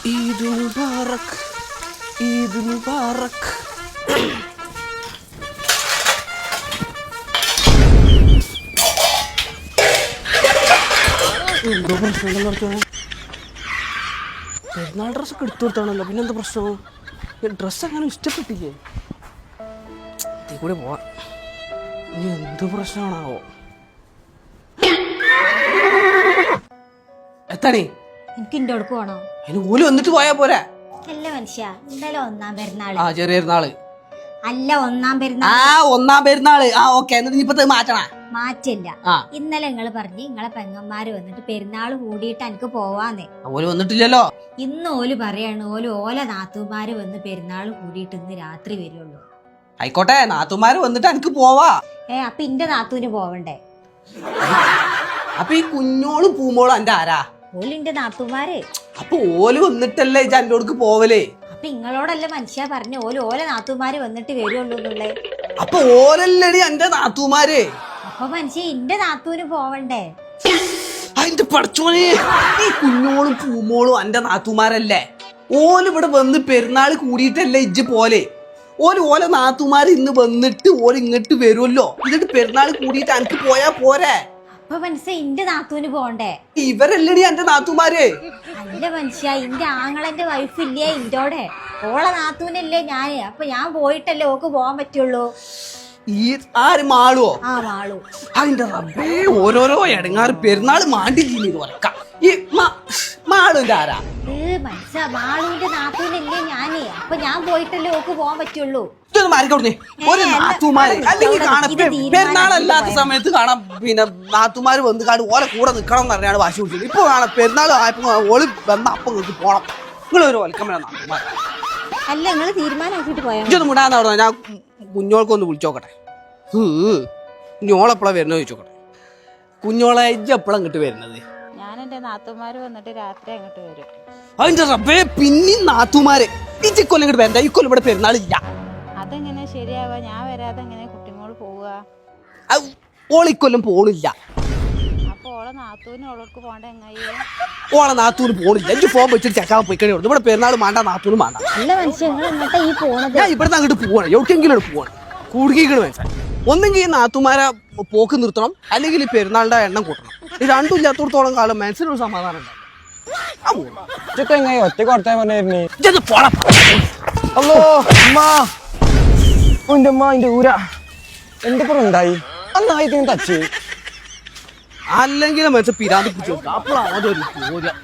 ഈദ് മുബാറക്, ഈദ് മുബാറക്. എന്തോ പ്രശ്നം നടത്തുന്നത്? പെരുന്നാൾ ഡ്രസ്സൊക്കെ എടുത്തു കൊടുത്താണല്ലോ, പിന്നെന്താ പ്രശ്നം? ഡ്രസ്സ് അങ്ങനെ ഇഷ്ടപ്പെട്ടില്ലേ? ഇതിൽ കൂടെ പോവാം. ഇനി എന്ത് പ്രശ്നമാണാവോ? എത്താണേ എനിക്ക് ഇന്റെ അടുക്ക് പോണോ? അതിന് ഓല് വന്നിട്ട് പോയാ പോരാ? അല്ല മനുഷ്യ, ഇന്നലെ ഒന്നാം പെരുന്നാള്. ആ ചെറിയ പെരുന്നാള് അല്ല ഒന്നാം പെരുന്നാൾ. ആ ഒന്നാം പെരുന്നാള്. ആ ഓക്കെ. എന്നിട്ട് ഇപ്പത്തെ മാറ്റണ മാറ്റില്ല. ഇന്നലെ നിങ്ങള് പറഞ്ഞ് നിങ്ങളെ പെങ്ങന്മാര് വന്നിട്ട് പെരുന്നാള് കൂടിയിട്ട് എനിക്ക് പോവാന്ന്. ഓല് വന്നിട്ടില്ലല്ലോ. ഇന്ന് ഓല് പറയാണ് ഓല നാത്തൂമാര് വന്ന് പെരുന്നാള് കൂടിയിട്ട് ഇന്ന് രാത്രി വരുള്ളൂ. ആയിക്കോട്ടെ, നാത്തുമാര് വന്നിട്ട് എനിക്ക് പോവാ. അപ്പൊ ഇന്റെ നാത്തൂന് പോവണ്ടേ? അപ്പൊ ഈ കുഞ്ഞോളും പൂമോളും എന്റെ ആരാ? ഓലിന്റെ നാത്തൂമാര്. അപ്പൊ ഓല് വന്നിട്ടല്ലേ ഇജ്ജ് എന്റെ അടുക്ക് പോവലേ? അപ്പൊ ഇങ്ങളോടല്ലേ മനുഷ്യ പറഞ്ഞ ഓല നാത്തൂമാര് വന്നിട്ട് വരുള്ളൂ എന്നുള്ളേ? അപ്പൊ ഓലല്ലടി എന്റെ നാത്തൂമാര്. അപ്പൊ മനുഷ്യ ഇന്റെ നാത്തൂന് പോവണ്ടേ? അതിന്റെ പഠിച്ചോനെ, ഈ കുഞ്ഞോളും പൂമോളും എന്റെ നാത്തുമാരല്ലേ? ഓല് ഇവിടെ വന്ന് പെരുന്നാള് കൂടിയിട്ടല്ലേ ഇജ്ജ് പോലെ? ഓല നാത്തുമാര് ഇന്ന് വന്നിട്ട് ഓല് ഇങ്ങോട്ട് വരുമല്ലോ. എന്നിട്ട് പെരുന്നാള് കൂടിയിട്ട് എനിക്ക് പോയാ പോരെ? അപ്പൊ മനുഷ്യ ഇന്റെ നാത്തൂന് പോണ്ടേ? ഇവരല്ലടി എന്റെ നാത്തുമാര്. അല്ല മനുഷ്യ, ഇന്റെ ആങ്ങളന്റെ വൈഫ് ഇല്ലേ ഇന്റോടെ? ഓളെ നാത്തൂനല്ലേ ഞാന്. അപ്പൊ ഞാൻ പോയിട്ടല്ലേ ഓക്ക് പോവാൻ പറ്റുള്ളൂ. ഈ ആര് മാളുവോ? ആ മാളു. അതിന്റെ റബ്ബേ, ഓരോരോ ഇടങ്ങാറ് പെരുന്നാള് മാണ്ടില്ലേ ഉറക്ക. ഈ മാളുന്റെ ആരാ? മനുഷ്യ, മാളുവിന്റെ നാത്തൂനല്ലേ ഞാന്. അപ്പൊ ഞാൻ പോയിട്ടല്ലേ ഓക്ക് പോവാൻ പറ്റുള്ളൂ. ഇതൊന്ന് മാറിക്കോടേ. ഒരു നാത്തുമാര് അല്ലെങ്കിൽ കാണാം പെരുന്നാളല്ലാത്ത സമയത്ത് കാണാം. പിന്നെ നാത്തുമാര് വന്ന് കാണും ഓലെ കൂടെ നിക്കണം എന്ന് പറഞ്ഞാണ് വാശി പിടിച്ചത്. ഇപ്പൊ കാണാം പെരുന്നാൾ ആയപ്പോ ഓള് വന്ന അപ്പം നിങ്ങൾക്ക് പോണം. നിങ്ങളൊരു വൽക്കമേ നാത്തുമാർ. അല്ല നിങ്ങള് തീരുമാനമാക്കിട്ട് പോയാ ഇതൊന്നും വിടാന്ന് പറഞ്ഞാൽ ഞാൻ കുഞ്ഞോൾക്കൊന്ന് വിളിച്ചോക്കട്ടെ. കുഞ്ഞോളെപ്പോഴാ വരുന്നത് ചോദിച്ചോക്കട്ടെ. കുഞ്ഞോളെ ഇജ്ജ് എപ്പോഴാ ഇങ്ങോട്ട് വരുന്നത്? ഞാൻ എന്റെ നാത്തുമാര് വന്നിട്ട് രാത്രി അങ്ങോട്ട് വരും. അതിന്റെ റബ്ബേ, പിന്നെയും നാത്തുമാര്. ഇക്കൊല്ലം ഇങ്ങോട്ട് വരണ്ട. ഇക്കൊല്ലം ഇവിടെ പെരുന്നാളില്ല. അതെങ്ങനെ ശരിയാവാ? ഞാൻ വരാതെ എങ്ങനെ കുട്ടിമോള് പോവുക? ഓളിക്കൊല്ലം പോണില്ല. അപ്പൊ ഓളെ നാത്തൂന് ഓളോർക്ക് പോണ്ട എങ്ങായി? ഓളെ നാത്തൂന് പോണില്ല. എനിക്ക് ഫോൺ വെച്ചിട്ട് ചെക്കാൻ പോയി കഴിഞ്ഞു. ഇവിടെ പെരുന്നാൾ വേണ്ട, നാത്തൂന് വേണ്ട. അല്ല മനുഷ്യ, നിങ്ങൾ എങ്ങോട്ടാ ഈ പോണത്? ഞാൻ ഇവിടുന്ന് അങ്ങോട്ട് പോവാണ്. എവിടെയെങ്കിലും പോവാണ്. കുടുങ്ങിക്കണ് മനസ്സിലായി. ഒന്നെങ്കിൽ ഈ നാത്തുമാരെ പോക്ക് നിർത്തണം, അല്ലെങ്കിൽ ഈ പെരുന്നാളിന്റെ എണ്ണം കൂട്ടണം. ഇത് രണ്ടും ഇല്ലാത്തടത്തോളം കാലം മനസ്സിനൊരു സമാധാനം ഉണ്ടാവും. ഒറ്റ കൊടുത്താ പറഞ്ഞു. അല്ലോ എന്റെ അമ്മ എന്റെ ഊര എന്റെ പുറം ഉണ്ടായി അന്നായിട്ട് തച്ച്. അല്ലെങ്കിൽ മനസ്സിൽ പിരാന്തി പിടിച്ചു. അപ്പോഴാണ് അതൊരു ചോദ്യം.